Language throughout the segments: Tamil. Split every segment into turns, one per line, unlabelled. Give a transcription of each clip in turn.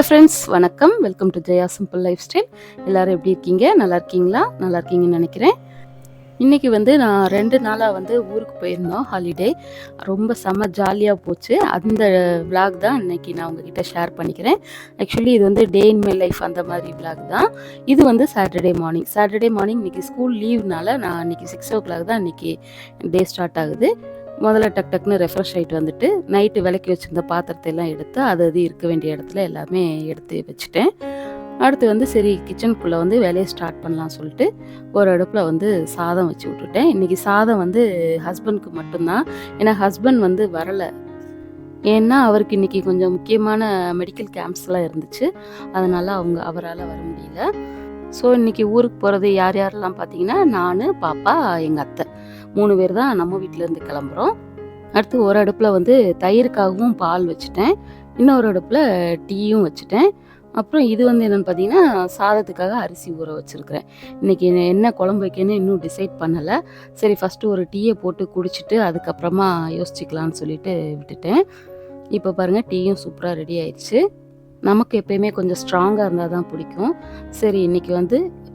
ஃப்ரெண்ட்ஸ், வணக்கம். Welcome to Jaya simple life style. எல்லோரும் எப்படி இருக்கீங்க? நல்லா இருக்கீங்களா? நல்லா இருக்கீங்கன்னு நினைக்கிறேன். இன்றைக்கி நான் 2 நாளாக ஊருக்கு போயிருந்தோம் ஹாலிடே. ரொம்ப செம்ம ஜாலியாக போச்சு. அந்த விளாக் தான் இன்றைக்கி நான் உங்ககிட்ட ஷேர் பண்ணிக்கிறேன். ஆக்சுவலி இது டே இன் மை லைஃப் அந்த மாதிரி விளாக் தான். இது சாட்டர்டே மார்னிங் இன்றைக்கி ஸ்கூல் லீவ்னால நான் இன்றைக்கி 6 o'clock தான் இன்றைக்கி டே ஸ்டார்ட் ஆகுது. முதல்ல டக்குன்னு ரெஃப்ரெஷ் ஆகிட்டு வந்துட்டு நைட்டு விளக்கி வச்சுருந்த பாத்திரத்தை எல்லாம் எடுத்து அது இருக்க வேண்டிய இடத்துல எல்லாமே எடுத்து வச்சுட்டேன். அடுத்து சரி கிச்சனுக்குள்ளே வேலையை ஸ்டார்ட் பண்ணலாம் சொல்லிட்டு ஒரு அடுப்பில் சாதம் வச்சு விட்டுட்டேன். இன்றைக்கி சாதம் ஹஸ்பண்டுக்கு மட்டும்தான். ஏன்னா ஹஸ்பண்ட் வரலை. ஏன்னா அவருக்கு இன்றைக்கி கொஞ்சம் முக்கியமான மெடிக்கல் கேம்ப்ஸ்லாம் இருந்துச்சு. அதனால் அவரால் வர முடியல. ஸோ இன்றைக்கி ஊருக்கு போகிறது யாரெல்லாம் பார்த்தீங்கன்னா, நான், பாப்பா, எங்கள் அத்தை 3 பேர் தான் நம்ம வீட்டிலேருந்து கிளம்புறோம். அடுத்து ஒரு அடுப்பில் தயிருக்காகவும் பால் வச்சுட்டேன். இன்னொரு அடுப்பில் டீயும் வச்சுட்டேன். அப்புறம் இது என்னென்னு பார்த்தீங்கன்னா, சாதத்துக்காக அரிசி ஊற வச்சுருக்கிறேன். இன்றைக்கி என்ன குழம்பு வைக்கணும்னு இன்னும் டிசைட் பண்ணலை. சரி ஃபஸ்ட்டு ஒரு டீயை போட்டு குடிச்சிட்டு அதுக்கப்புறமா யோசிச்சிக்கலான்னு சொல்லிட்டு விட்டுட்டேன். இப்போ பாருங்கள், டீயும் சூப்பராக ரெடி ஆயிடுச்சு. நமக்கு எப்பயுமே கொஞ்சம் ஸ்ட்ராங்காக இருந்தால் தான் பிடிக்கும். சரி இன்றைக்கி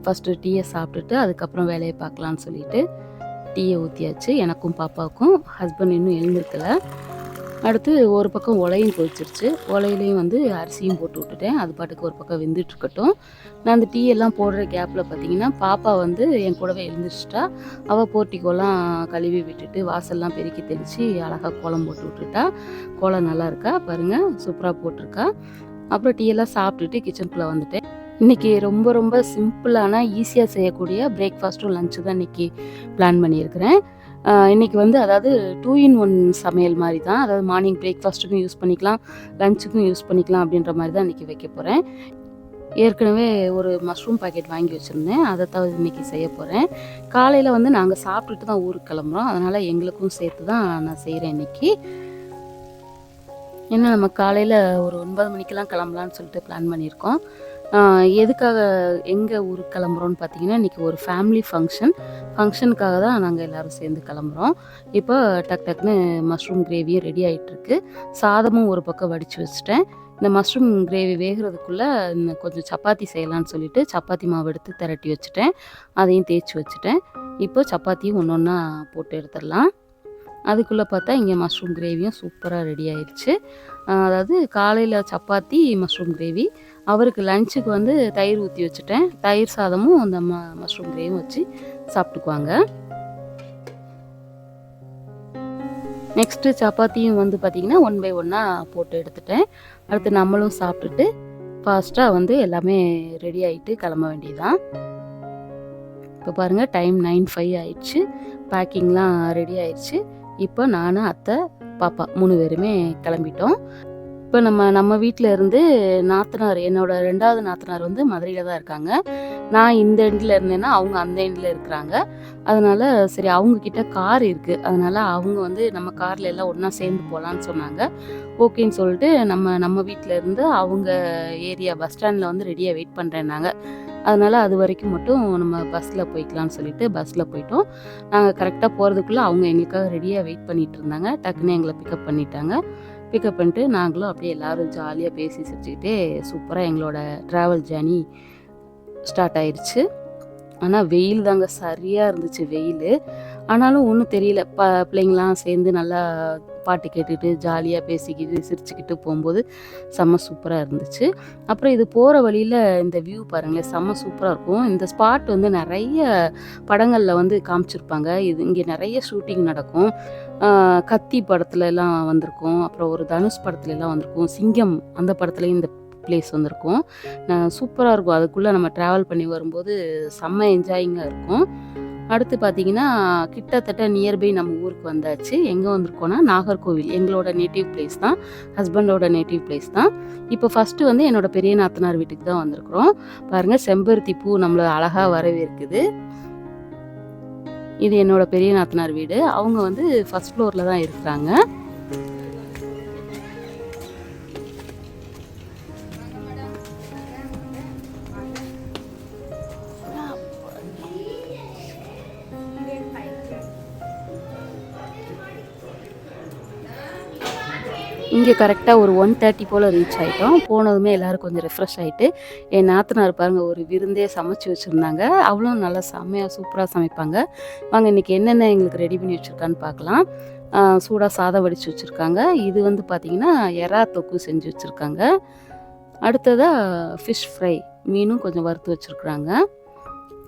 ஃபஸ்ட்டு டீயை சாப்பிட்டுட்டு அதுக்கப்புறம் வேலையை பார்க்கலான்னு சொல்லிட்டு டீயை ஊற்றியாச்சு. எனக்கும் பாப்பாவுக்கும். ஹஸ்பண்ட் இன்னும் எழுந்திருக்கலை. அடுத்து ஒரு பக்கம் உலையும் கொதிச்சிருச்சு. உலையிலையும் அரிசியும் போட்டு விட்டுட்டேன். அது பாட்டுக்கு ஒரு பக்கம் வெந்துட்டுருக்கட்டும். நான் அந்த டீ எல்லாம் போடுற கேப்பில் பார்த்தீங்கன்னா, பாப்பா என் கூடவே எழுந்திரிச்சிட்டா. அவள் போர்ட்டிக்கோலாம் கழுவி விட்டுட்டு வாசல்லாம் பெருக்கி தெளித்து அழகாக கோலம் போட்டு விட்டுட்டா. கோலம் நல்லா இருக்கா பாருங்கள், சூப்பராக போட்டிருக்கா. அப்புறம் டீ எல்லாம் சாப்பிட்டுட்டு கிச்சனுக்குள்ளே வந்துட்டேன். இன்றைக்கி ரொம்ப சிம்பிளான ஈஸியாக செய்யக்கூடிய பிரேக்ஃபாஸ்ட்டும் லஞ்சு தான் இன்றைக்கி பிளான் பண்ணியிருக்கிறேன். இன்றைக்கி அதாவது 2 in 1 சமையல் மாதிரி தான். அதாவது மார்னிங் பிரேக்ஃபாஸ்ட்டுக்கும் யூஸ் பண்ணிக்கலாம், லஞ்சுக்கும் யூஸ் பண்ணிக்கலாம் அப்படின்ற மாதிரி தான் இன்றைக்கி வைக்க போகிறேன். ஏற்கனவே ஒரு மஷ்ரூம் பாக்கெட் வாங்கி வச்சுருந்தேன். அதை தான் இன்றைக்கி செய்ய போகிறேன். காலையில் நாங்கள் சாப்பிட்டுட்டு தான் ஊருக்கு கிளம்புறோம். அதனால் எங்களுக்கும் சேர்த்து தான் நான் செய்கிறேன் இன்றைக்கி. ஏன்னா நம்ம காலையில் ஒரு 9 மணிக்கெலாம் கிளம்பலான்னு சொல்லிட்டு பிளான் பண்ணியிருக்கோம். எதுக்காக எங்கே ஊருக்கு கிளம்புறோன்னு பார்த்தீங்கன்னா, இன்றைக்கி ஒரு ஃபேமிலி ஃபங்க்ஷனுக்காக தான் நாங்கள் எல்லோரும் சேர்ந்து கிளம்புறோம். இப்போ டக்குன்னு மஷ்ரூம் கிரேவியும் ரெடி ஆகிட்டுருக்கு. சாதமும் ஒரு பக்கம் வடித்து வச்சுட்டேன். இந்த மஷ்ரூம் கிரேவி வேகிறதுக்குள்ளே கொஞ்சம் சப்பாத்தி செய்யலான்னு சொல்லிட்டு சப்பாத்தி மாவு எடுத்து திரட்டி வச்சுட்டேன். அதையும் தேய்ச்சி வச்சுட்டேன். இப்போ சப்பாத்தியும் ஒன்று ஒன்றா போட்டு எடுத்துடலாம். அதுக்குள்ளே பார்த்தா இங்கே மஷ்ரூம் கிரேவியும் சூப்பராக ரெடி ஆயிடுச்சு. அதாவது காலையில் சப்பாத்தி மஷ்ரூம் கிரேவி, அவருக்கு லஞ்சுக்கு தயிர் ஊற்றி வச்சுட்டேன். தயிர் சாதமும் அந்த மஷ்ரூம் கிரேவியும் வச்சு சாப்பிட்டுக்குவாங்க. நெக்ஸ்ட்டு சப்பாத்தியும் பார்த்திங்கன்னா 1 by 1 போட்டு எடுத்துட்டேன். அடுத்து நம்மளும் சாப்பிட்டுட்டு ஃபாஸ்ட்டாக எல்லாமே ரெடி ஆகிட்டு கிளம்ப வேண்டியதுதான். இப்போ பாருங்கள், டைம் 9:05 ஆயிடுச்சு. பேக்கிங்லாம் ரெடி ஆயிடுச்சு. இப்போ நான், அத்தை, பாப்பா 3 பேருமே கிளம்பிட்டோம். இப்போ நம்ம வீட்டில் இருந்து நாத்தனார், என்னோட 2வது நாத்தனார் மதுரையில் தான் இருக்காங்க. நான் இந்த எண்டில் இருந்தேன்னா அவங்க அந்த எண்டில் இருக்கிறாங்க. அதனால் சரி அவங்கக்கிட்ட கார் இருக்குது. அதனால் அவங்க நம்ம காரில் எல்லாம் ஒன்றா சேர்ந்து போகலான்னு சொன்னாங்க. ஓகேன்னு சொல்லிட்டு நம்ம வீட்டில் இருந்து அவங்க ஏரியா பஸ் ஸ்டாண்டில் ரெடியாக வெயிட் பண்ணுறேன்னாங்க. அதனால் அது வரைக்கும் மட்டும் நம்ம பஸ்ஸில் போய்க்கலான்னு சொல்லிட்டு பஸ்ஸில் போயிட்டோம். நாங்கள் கரெக்டாக போகிறதுக்குள்ளே அவங்க எங்களுக்காக ரெடியாக வெயிட் பண்ணிகிட்டு இருந்தாங்க. டக்குன்னு எங்களை பிக்கப் பண்ணிட்டாங்க. பிக்கப் பண்ணிட்டு நாங்களும் அப்படியே எல்லோரும் ஜாலியாக பேசி சிரிச்சுக்கிட்டே சூப்பராக எங்களோட ட்ராவல் ஜேர்னி ஸ்டார்ட் ஆயிடுச்சு. ஆனால் வெயில் தாங்க சரியாக இருந்துச்சு வெயில். ஆனாலும் ஒன்றும் தெரியல. பிள்ளைங்களாம் சேர்ந்து நல்லா பாட்டு கேட்டுட்டு ஜாலியாக பேசிக்கிட்டு சிரிச்சுக்கிட்டு போகும்போது செம்ம சூப்பராக இருந்துச்சு. அப்புறம் இது போகிற வழியில் இந்த வியூ பாருங்களேன், செம்ம சூப்பராக இருக்கும். இந்த ஸ்பாட் நிறைய படங்களில் காமிச்சிருப்பாங்க. இங்கே நிறைய ஷூட்டிங் நடக்கும். கத்தி படத்துல எல்லாம் வந்திருக்கும். அப்புறம் ஒரு தனுஷ் படத்துல எல்லாம் வந்திருக்கும். சிங்கம் அந்த படத்துலேயும் இந்த பிளேஸ் வந்திருக்கும். சூப்பராக இருக்கும். அதுக்குள்ளே நம்ம ட்ராவல் பண்ணி வரும்போது செம்ம என்ஜாயிங்காக இருக்கும். அடுத்து பார்த்திங்கன்னா, கிட்டத்தட்ட நியர்பை நம்ம ஊருக்கு வந்தாச்சு. எங்கே வந்திருக்கோன்னா நாகர்கோவில், எங்களோட நேட்டிவ் பிளேஸ் தான், ஹஸ்பண்டோட நேட்டிவ் பிளேஸ் தான். இப்போ ஃபஸ்ட்டு என்னோட பெரிய நாத்தனார் வீட்டுக்கு தான் வந்திருக்கிறோம். பாருங்கள், செம்பருத்தி பூ நம்மளை அழகாக வரவேற்குது. இது என்னோட பெரிய நாத்தனார் வீடு. அவங்க ஃபஸ்ட் ஃப்ளோரில் தான் இருக்கிறாங்க. இங்கே கரெக்டாக ஒரு 1:30 போல் ரீச் ஆகிட்டோம். போனதுமே எல்லோரும் கொஞ்சம் ரெஃப்ரெஷ் ஆகிட்டு, என் நாத்தனார் பாருங்க ஒரு விருந்தே சமைச்சு வச்சுருந்தாங்க. அவளும் நல்லா செம்மையாக சூப்பராக சமைப்பாங்க. வாங்க இன்றைக்கி என்னென்ன எங்களுக்கு ரெடி பண்ணி வச்சுருக்கான்னு பார்க்கலாம். சூடாக சாதம் வடித்து வச்சுருக்காங்க. இது வந்து பார்த்திங்கன்னா எறா தொக்கு செஞ்சு வச்சுருக்காங்க. அடுத்ததாக ஃபிஷ் ஃப்ரை மீனும் கொஞ்சம் வறுத்து வச்சுருக்குறாங்க.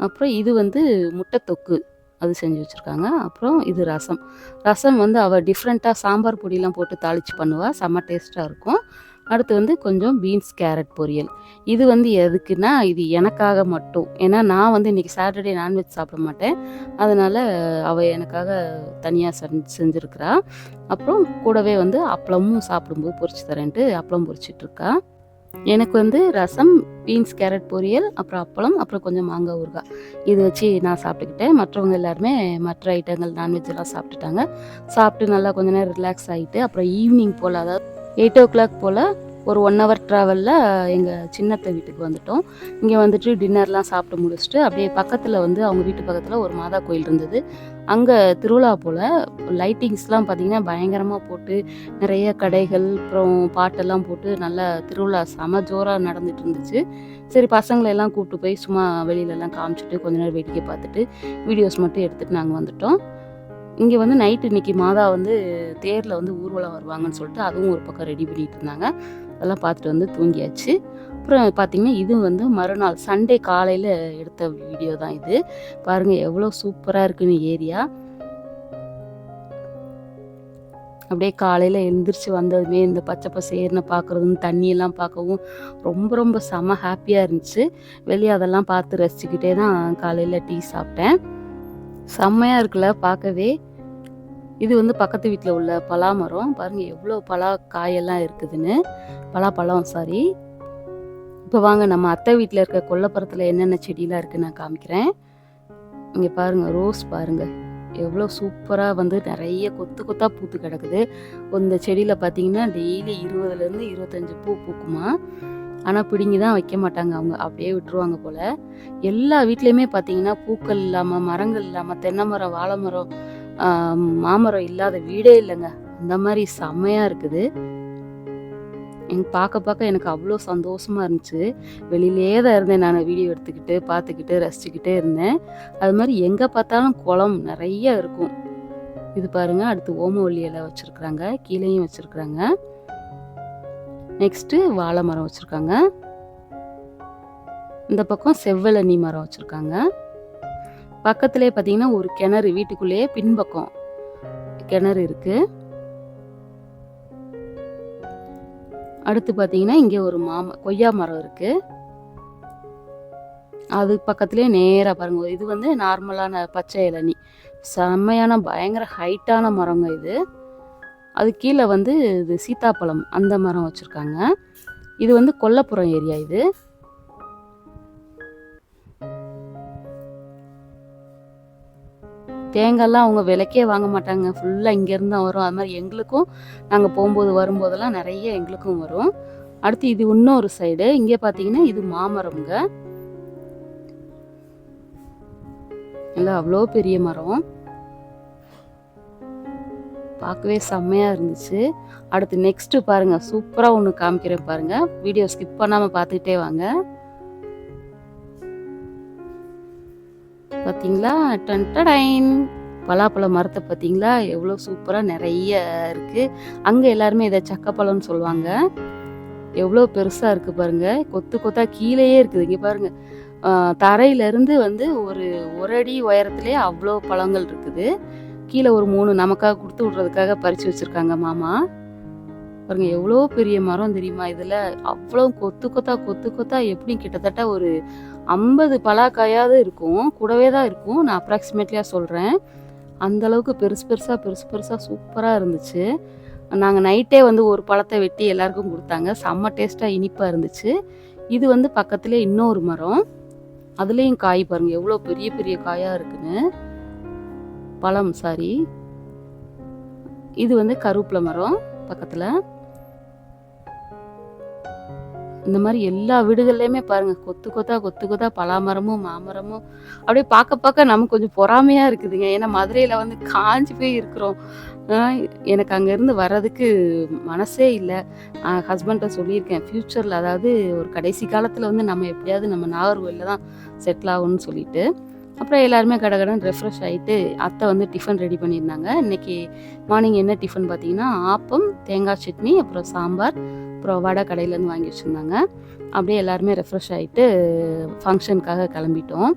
அப்புறம் இது வந்து முட்டை தொக்கு அது செஞ்சு வச்சுருக்காங்க. அப்புறம் இது ரசம். ரசம் வந்து அவள் டிஃப்ரெண்ட்டாக சாம்பார் பொடியெலாம் போட்டு தாளித்து பண்ணுவாள். செம்ம டேஸ்ட்டாக இருக்கும். அடுத்து வந்து கொஞ்சம் பீன்ஸ் கேரட் பொரியல். இது வந்து எதுக்குன்னா இது எனக்காக மட்டும். ஏன்னா நான் வந்து இன்றைக்கி சாட்டர்டே நான்வெஜ் சாப்பிட மாட்டேன். அதனால் அவள் எனக்காக தனியாக செஞ்சுருக்கிறா. அப்புறம் கூடவே வந்து அப்பளமும் சாப்பிடும்போது பொரிச்சு தரேன்ட்டு அப்பளம் பொரிச்சிட்ருக்கா. எனக்கு வந்து ரசம், பீன்ஸ் கேரட் பொரியல், அப்புறம் அப்பளம், அப்புறம் கொஞ்சம் மாங்காய் ஊறுகாய் இது வச்சு நான் சாப்பிட்டுக்கிட்டேன். மற்றவங்க எல்லாருமே மற்ற ஐட்டங்கள் நான்வெஜ் எல்லாம் சாப்பிட்டுட்டாங்க. சாப்பிட்டு நல்லா கொஞ்ச நேரம் ரிலாக்ஸ் ஆகிட்டு அப்புறம் ஈவினிங் போல், அதாவது 8:00 போல் ஒரு 1 ஹவர் ட்ராவலில் எங்கள் சின்னத்தை வீட்டுக்கு வந்துட்டோம். இங்கே வந்துட்டு டின்னர்லாம் சாப்பிட்டு முடிச்சுட்டு அப்படியே பக்கத்தில் வந்து அவங்க வீட்டு பக்கத்தில் ஒரு மாதா கோயில் இருந்தது. அங்கே திருவிழா போல் லைட்டிங்ஸ்லாம் பார்த்திங்கன்னா பயங்கரமாக போட்டு நிறைய கடைகள் அப்புறம் பாட்டெல்லாம் போட்டு நல்லா திருவிழா செம ஜோராக நடந்துட்டு இருந்துச்சு. சரி பசங்களெல்லாம் கூப்பிட்டு போய் சும்மா வெளியிலலாம் காமிச்சிட்டு கொஞ்ச நேரம் வேடிக்கை பார்த்துட்டு வீடியோஸ் மட்டும் எடுத்துகிட்டு நாங்கள் வந்துட்டோம். இங்கே வந்து நைட்டு இன்றைக்கி மாதா வந்து தேரில் வந்து ஊர்வலம் வருவாங்கன்னு சொல்லிட்டு அதுவும் ஒரு பக்கம் ரெடி பண்ணிகிட்டு இருந்தாங்க. அதெல்லாம் பார்த்துட்டு வந்து தூங்கியாச்சு. அப்புறம் பார்த்திங்கன்னா இது வந்து மறுநாள் சண்டே காலையில் எடுத்த வீடியோ தான் இது. பாருங்கள் எவ்வளோ சூப்பராக இருக்குன்னு ஏரியா. அப்படியே காலையில் எழுந்திரிச்சு வந்ததுமே இந்த பச்சை பசேர்னு பார்க்குறதும் தண்ணியெல்லாம் பார்க்கவும் ரொம்ப ரொம்ப செம ஹாப்பியாக இருந்துச்சு. வெளியே அதெல்லாம் பார்த்து ரசிச்சுக்கிட்டே தான் காலையில் டீ சாப்பிட்டேன். செம்மையாக இருக்குல்ல பார்க்கவே. இது வந்து பக்கத்து வீட்டில் உள்ள பலாமரம். பாருங்கள் எவ்வளோ பலா காயெல்லாம் இருக்குதுன்னு. பலாப்பழம் சாரி. இப்போ வாங்க நம்ம அத்தை வீட்டில் இருக்க கொல்லைப்புறத்தில் என்னென்ன செடியெலாம் இருக்குதுன்னு நான் காமிக்கிறேன். இங்கே பாருங்கள் ரோஸ் பாருங்கள் எவ்வளோ சூப்பராக வந்து நிறைய கொத்து கொத்தாக பூத்து கிடக்குது. இந்த செடியில் பார்த்தீங்கன்னா டெய்லி 20லேருந்து 25 பூ பூக்குமா. ஆனால் பிடுங்கி தான் வைக்க மாட்டாங்க அவங்க, அப்படியே விட்டுருவாங்க போல். எல்லா வீட்லேயுமே பார்த்தீங்கன்னா பூக்கள் இல்லாமல் மரங்கள் இல்லாமல் தென்னை மரம் வாழை மரம் மாமரம் இல்லாத வீடே இல்லைங்க. அந்த மாதிரி செம்மையாக இருக்குது. பார்க்க எனக்கு அவ்வளோ சந்தோஷமாக இருந்துச்சு. வெளியிலே தான் இருந்தேன் நான், வீடியோ எடுத்துக்கிட்டு பார்த்துக்கிட்டு ரசிச்சுக்கிட்டே இருந்தேன். அது மாதிரி எங்கே பார்த்தாலும் குளம் நிறைய இருக்கும். இது பாருங்கள் அடுத்து ஓமவல்லி இலை வச்சுருக்குறாங்க, கீழேயும் வச்சுருக்குறாங்க. நெக்ஸ்ட்டு வாழை மரம் வச்சுருக்காங்க. இந்த பக்கம் செவ்வழனி மரம் வச்சுருக்காங்க. பக்கத்துலேயே பார்த்தீங்கன்னா ஒரு கிணறு, வீட்டுக்குள்ளேயே பின்பக்கம் கிணறு இருக்குது. அடுத்து பார்த்தீங்கன்னா இங்கே ஒரு கொய்யா மரம் இருக்குது. அது பக்கத்துலேயே நேராக பாருங்கள் இது வந்து நார்மலான பச்சை இளநி, செம்மையான பயங்கர ஹைட்டான மரங்க இது. அது கீழே வந்து இது சீத்தாப்பழம் அந்த மரம் வச்சுருக்காங்க. இது வந்து கொல்லைப்புறம் ஏரியா. இது தேங்காய்லாம் அவங்க விலைக்கே வாங்க மாட்டாங்க, ஃபுல்லாக இங்கேருந்து தான் வரும். அது மாதிரி எங்களுக்கும் நாங்கள் போகும்போது வரும்போதெல்லாம் நிறைய எங்களுக்கும் வரும். அடுத்து இது இன்னொரு சைடு, இங்கே பார்த்தீங்கன்னா இது மாமரம்ங்க. இல்லை அவ்வளோ பெரிய மரம், பார்க்கவே செம்மையாக இருந்துச்சு. அடுத்து நெக்ஸ்ட்டு பாருங்கள் சூப்பராக ஒன்று காமிக்கிறேன் பாருங்கள், வீடியோ ஸ்கிப் பண்ணாமல் பார்த்துக்கிட்டே வாங்க. பார்த்தீங்களா டன்டடைன் பலாப்பழ மரத்தை பார்த்தீங்களா எவ்வளோ சூப்பராக நிறைய இருக்குது. அங்கே எல்லாருமே இதை சக்கப்பழம்னு சொல்லுவாங்க. எவ்வளோ பெருசாக இருக்குது பாருங்கள், கொத்து கொத்தாக கீழேயே இருக்குது. இங்கே பாருங்கள் தரையிலேருந்து வந்து ஒரு அடி உயரத்துலேயே அவ்வளோ பழங்கள் இருக்குது. கீழே ஒரு 3 நமக்காக கொடுத்து விட்றதுக்காக பறித்து வச்சுருக்காங்க மாமா. பாருங்கள் எவ்வளோ பெரிய மரம் தெரியுமா. இதில் அவ்வளோ கொத்து கொத்தா எப்படி கிட்டத்தட்ட ஒரு 50 பலாக்காயாவது இருக்கும், கூடவே தான் இருக்கும். நான் அப்ராக்சிமேட்லியாக சொல்கிறேன். அந்தளவுக்கு பெருசு பெருசாக சூப்பராக இருந்துச்சு. நாங்கள் நைட்டே வந்து ஒரு பழத்தை வெட்டி எல்லாருக்கும் கொடுத்தாங்க. செம்ம டேஸ்ட்டாக இனிப்பாக இருந்துச்சு. இது வந்து பக்கத்துலேயே இன்னொரு மரம், அதுலேயும் காய் பாருங்கள் எவ்வளோ பெரிய பெரிய காயாக இருக்குன்னு. பழம் சாரி. இது வந்து கருவேப்பிலை மரம் பக்கத்தில். இந்த மாதிரி எல்லா வீடுகள்லையுமே பாருங்கள் கொத்து கொத்தா கொத்து கொத்தா பலாமரமும் மாமரமும் அப்படியே பார்க்க பார்க்க நமக்கு கொஞ்சம் பொறாமையாக இருக்குதுங்க. ஏன்னா மதுரையில் வந்து காஞ்சி போய் இருக்கிறோம். எனக்கு அங்கேருந்து வர்றதுக்கு மனசே இல்லை. ஹஸ்பண்ட்டை சொல்லியிருக்கேன், ஃப்யூச்சரில் அதாவது ஒரு கடைசி காலத்தில் வந்து நம்ம எப்படியாவது நம்ம நாகர்கோவிலில் தான் செட்டில் ஆகணும்னு சொல்லிட்டு. அப்புறம் எல்லாருமே கடகடன்னு ரெஃப்ரெஷ் ஆகிட்டு அத்தை வந்து டிஃபன் ரெடி பண்ணியிருந்தாங்க. இன்றைக்கி மார்னிங் என்ன டிஃபன் பார்த்தீங்கன்னா ஆப்பம், தேங்காய் சட்னி, அப்புறம் சாம்பார், அப்புறம் வடை கடையிலேருந்து வாங்கி வச்சுருந்தாங்க. அப்படியே எல்லாருமே ரெஃப்ரெஷ் ஆகிட்டு ஃபங்க்ஷனுக்காக கிளம்பிட்டோம்.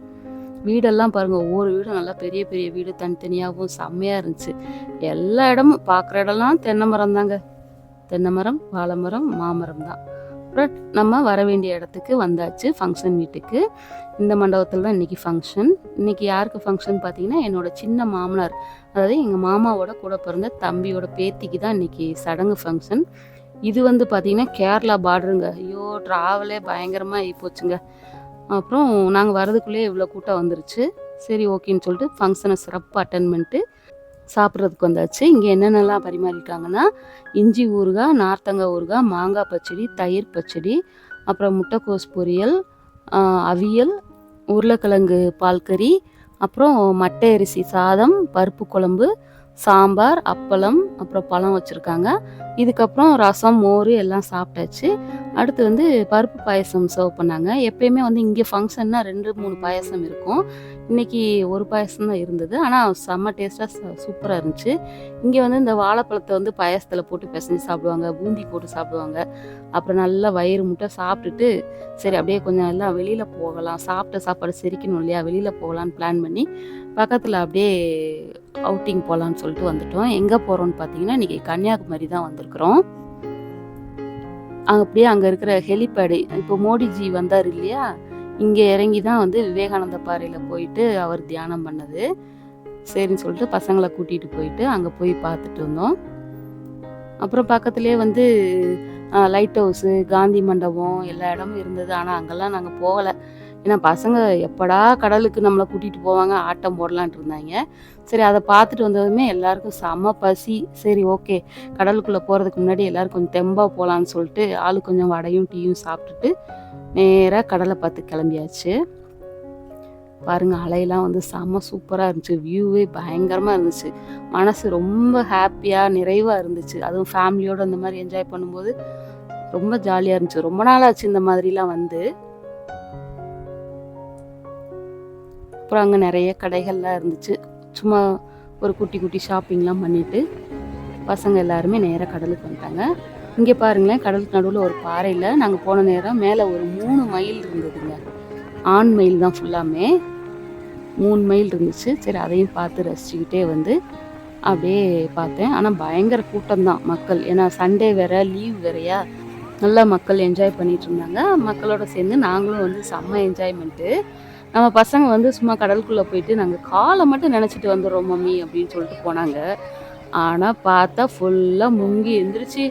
வீடெல்லாம் பாருங்கள், ஒவ்வொரு வீடும் நல்லா பெரிய பெரிய வீடு, தனித்தனியாகவும் செம்மையாக இருந்துச்சு. எல்லா இடமும் பார்க்குற இடம்லாம் தென்னை மரம் தாங்க. தென்னை மரம், வாழை மரம், மாமரம் தான். அப்புறம் நம்ம வர வேண்டிய இடத்துக்கு வந்தாச்சு, ஃபங்க்ஷன் வீட்டுக்கு. இந்த மண்டபத்தில் தான் இன்றைக்கி ஃபங்க்ஷன். இன்றைக்கி யாருக்கு ஃபங்க்ஷன் பார்த்தீங்கன்னா என்னோடய சின்ன மாமனார், அதாவது எங்கள் மாமாவோட கூட பிறந்த தம்பியோட பேத்திக்கு தான் இன்றைக்கி சடங்கு ஃபங்க்ஷன். இது வந்து பார்த்திங்கன்னா கேரளா பார்டருங்க. ஐயோ ட்ராவலே பயங்கரமாக ஆகி போச்சுங்க. அப்புறம் நாங்கள் வரதுக்குள்ளேயே இவ்வளோ கூட்டம் வந்துருச்சு. சரி ஓகேன்னு சொல்லிட்டு ஃபங்க்ஷனை சிறப்பாக அட்டன் பண்ணிட்டு சாப்பிட்றதுக்கு வந்தாச்சு. இங்கே என்னென்னலாம் பரிமாறிட்டாங்கன்னா இஞ்சி ஊறுகாய், நார்த்தங்காய் ஊறுகாய், மாங்காய் பச்சடி, தயிர் பச்சடி, அப்புறம் முட்டைக்கோஸ் பொரியல், அவியல், உருளைக்கிழங்கு பால்கறி, அப்புறம் மட்டை அரிசி சாதம், பருப்பு குழம்பு, சாம்பார், அப்பளம், அப்புறம் பழம் வச்சுருக்காங்க. இதுக்கப்புறம் ரசம், மோர் எல்லாம் சாப்பிட்டாச்சு. அடுத்து வந்து பருப்பு பாயசம் சர்வ் பண்ணாங்க. எப்பயுமே வந்து இங்கே ஃபங்க்ஷன்னா 2-3 பாயசம் இருக்கும். இன்றைக்கி ஒரு பாயசம் தான் இருந்தது. ஆனால் செம்ம டேஸ்ட்டாக சூப்பராக இருந்துச்சு. இங்கே வந்து இந்த வாழைப்பழத்தை வந்து பாயசத்தில் போட்டு பிசைஞ்சு சாப்பிடுவாங்க, பூந்தி போட்டு சாப்பிடுவாங்க. அப்புறம் நல்லா வயிறு முட்டை சாப்பிட்டுட்டு சரி அப்படியே கொஞ்சம் எல்லாம் வெளியில் போகலாம், சாப்பிட்ட சாப்பாடு செரிக்கணும் இல்லையா, வெளியில் போகலான்னு பிளான் பண்ணி பக்கத்தில் அப்படியே அவுட்டிங் போகலான்னு சொல்லிட்டு வந்துட்டோம். எங்கே போகிறோன்னு பார்த்தீங்கன்னா இன்றைக்கி கன்னியாகுமரி தான் வந்திருக்கிறோம். அப்படியே அங்கே இருக்கிற ஹெலிபேடு, இப்போ மோடிஜி வந்தார் இல்லையா, இங்கே இறங்கி தான் வந்து விவேகானந்த பாறையில் போயிட்டு அவர் தியானம் பண்ணது. சரின்னு சொல்லிட்டு பசங்களை கூட்டிகிட்டு போயிட்டு அங்கே போய் பார்த்துட்டு வந்தோம். அப்புறம் பக்கத்துலேயே வந்து லைட் ஹவுஸு, காந்தி மண்டபம் எல்லா இடமும் இருந்தது. ஆனால் அங்கெல்லாம் நாங்கள் போகலை. ஏன்னா பசங்க எப்படா கடலுக்கு நம்மளை கூட்டிகிட்டு போவாங்க, ஆட்டம் போடலான்ட்டு இருந்தாங்க. சரி அதை பார்த்துட்டு வந்ததுமே எல்லாருக்கும் செம்ம பசி. சரி ஓகே கடலுக்குள்ளே போகிறதுக்கு முன்னாடி எல்லோரும் கொஞ்சம் தெம்பாக போகலான்னு சொல்லிட்டு ஆளு கொஞ்சம் வடையும் டீயும் சாப்பிட்டுட்டு நேராக கடலை பார்த்து கிளம்பியாச்சு. பாருங்கள் அலையெல்லாம் வந்து செம்ம சூப்பராக இருந்துச்சு. வியூவே பயங்கரமாக இருந்துச்சு. மனசு ரொம்ப ஹாப்பியாக நிறைவாக இருந்துச்சு. அதுவும் ஃபேமிலியோடு அந்த மாதிரி என்ஜாய் பண்ணும்போது ரொம்ப ஜாலியாக இருந்துச்சு. ரொம்ப நாளாச்சு இந்த மாதிரிலாம் வந்து. அப்புறம் அங்கே நிறைய கடைகள்லாம் இருந்துச்சு. சும்மா ஒரு குட்டி குட்டி ஷாப்பிங்லாம் பண்ணிவிட்டு பசங்க எல்லாருமே நேராக கடலுக்கு வந்துட்டாங்க. இங்கே பாருங்களேன், கடலுக்கு நடுவில் ஒரு பாறையில் நாங்கள் போன நேரம் மேலே ஒரு 3 மயில் இருந்ததுங்க. ஆண் மயில் தான் ஃபுல்லாமே 3 மயில் இருந்துச்சு. சரி அதையும் பார்த்து ரசிச்சுக்கிட்டே வந்து அப்படியே பார்த்தேன். ஆனால் பயங்கர கூட்டம்தான் மக்கள். ஏன்னா சண்டே வேறு, லீவ் வேறையா, நல்லா மக்கள் என்ஜாய் பண்ணிகிட்டு இருந்தாங்க. மக்களோட சேர்ந்து நாங்களும் வந்து செம்ம என்ஜாய்மெண்ட்டு. நம்ம பசங்க வந்து சும்மா கடலுக்குள்ளே போயிட்டு நாங்கள் காலை மட்டும் நினச்சிட்டு வந்துடுறோம் மம்மி அப்படின்னு சொல்லிட்டு போனாங்க. ஆனால் பார்த்தா ஃபுல்லாக முங்கி எழுந்திரிச்சு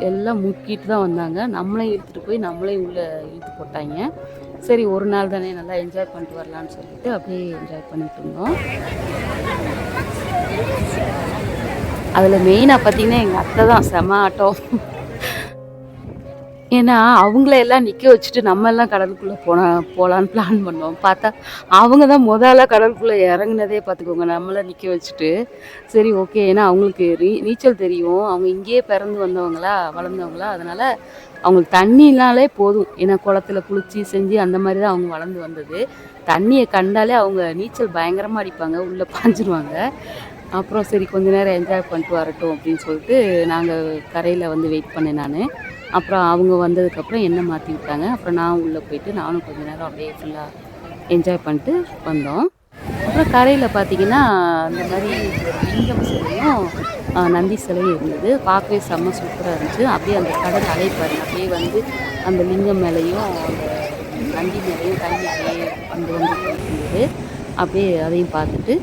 எல்லாம் முக்கிட்டு தான் வந்தாங்க. நம்மளையும் இழுத்துட்டு போய் நம்மளையும் உள்ளே இழுத்து போட்டாங்க. சரி ஒரு நாள் தானே நல்லா என்ஜாய் பண்ணிட்டு வரலான்னு சொல்லிட்டு அப்படியே என்ஜாய் பண்ணிட்டு இருந்தோம். அதில் மெயினாக பார்த்தீங்கன்னா எங்கள் அத்தை தான் செம ஆட்டம். ஏன்னா அவங்கள எல்லாம் நிற்க வச்சுட்டு நம்ம எல்லாம் கடலுக்குள்ளே போகலான்னு பிளான் பண்ணோம். பார்த்தா அவங்க தான் முதல்ல கடலுக்குள்ளே இறங்குனதே பார்த்துக்கோங்க, நம்மளை நிற்க வச்சுட்டு. சரி ஓகே, ஏன்னா அவங்களுக்கு நீச்சல் தெரியும், அவங்க இங்கேயே பிறந்து வந்தவங்களா வளர்ந்தவங்களா, அதனால் அவங்களுக்கு தண்ணினாலே போதும். ஏன்னா குளத்துல குளிச்சு செஞ்சு அந்த மாதிரி தான் அவங்க வளர்ந்து வந்தது. தண்ணியை கண்டாலே அவங்க நீச்சல் பயங்கரமாக அடிப்பாங்க, உள்ளே பாஞ்சிருவாங்க. அப்புறம் சரி கொஞ்ச நேரம் என்ஜாய் பண்ணிட்டு வரட்டும் அப்படின்னு சொல்லிட்டு நாங்கள் கரையில் வந்து வெயிட் பண்ணேன் நான். அப்புறம் அவங்க வந்ததுக்கப்புறம் என்ன மாற்றி விட்டாங்க. அப்புறம் நான் உள்ளே போயிட்டு நானும் கொஞ்சம் நேரம் அப்படியே ஃபுல்லாக என்ஜாய் பண்ணிட்டு வந்தோம். அப்புறம் கரையில் பார்த்திங்கன்னா இந்த மாதிரி லிங்கம் சிலையும் நந்தி சிலையும் இருந்தது. பார்க்கவே செம்ம சூப்பராக இருந்துச்சு. அப்படியே அந்த கடல் அலை பாருங்க, அப்படியே வந்து அந்த லிங்கம் மேலேயும் அந்த நந்தி மேலேயும் தண்ணி அப்படியே வந்து இருந்தது. அப்படியே அதையும் பார்த்துட்டு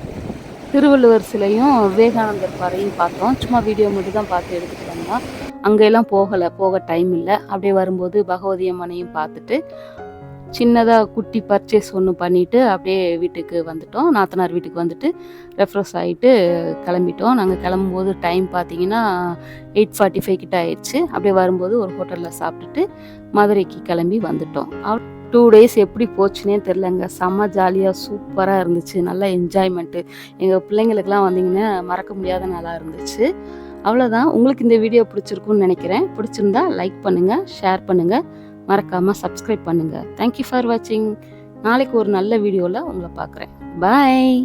திருவள்ளுவர் சிலையும் விவேகானந்தர் பாறையும் பார்த்தோம். சும்மா வீடியோ மட்டும் தான் பார்த்து எடுத்துகிட்டு வந்தோம். அங்கெல்லாம் போக டைம் இல்லை. அப்படியே வரும்போது பகவதி அம்மனையும் பார்த்துட்டு சின்னதாக குட்டி பர்ச்சேஸ் ஒன்று பண்ணிவிட்டு அப்படியே வீட்டுக்கு வந்துட்டோம். நாத்தனார் வீட்டுக்கு வந்துட்டு ரெஃப்ரெஷ் ஆகிட்டு கிளம்பிட்டோம். நாங்கள் கிளம்பும்போது டைம் பார்த்தீங்கன்னா 8:45 கிட்ட ஆயிடுச்சு. அப்படியே வரும்போது ஒரு ஹோட்டலில் சாப்பிட்டுட்டு மதுரைக்கு கிளம்பி வந்துட்டோம். 2 டேஸ் எப்படி போச்சுன்னே தெரிலங்க. செம்ம ஜாலியாக சூப்பராக இருந்துச்சு. நல்லா என்ஜாய்மெண்ட்டு. எங்கள் பிள்ளைங்களுக்கெல்லாம் வந்தீங்கன்னா மறக்க முடியாத நாளாக இருந்துச்சு. அவ்வளோதான். உங்களுக்கு இந்த வீடியோ பிடிச்சிருக்குன்னு நினைக்கிறேன். பிடிச்சிருந்தா லைக் பண்ணுங்கள், ஷேர் பண்ணுங்கள், மறக்காமல் சப்ஸ்கிரைப் பண்ணுங்கள். தேங்க்யூ ஃபார் வாட்சிங். நாளைக்கு ஒரு நல்ல வீடியோவில் உங்களை பார்க்குறேன். பாய்.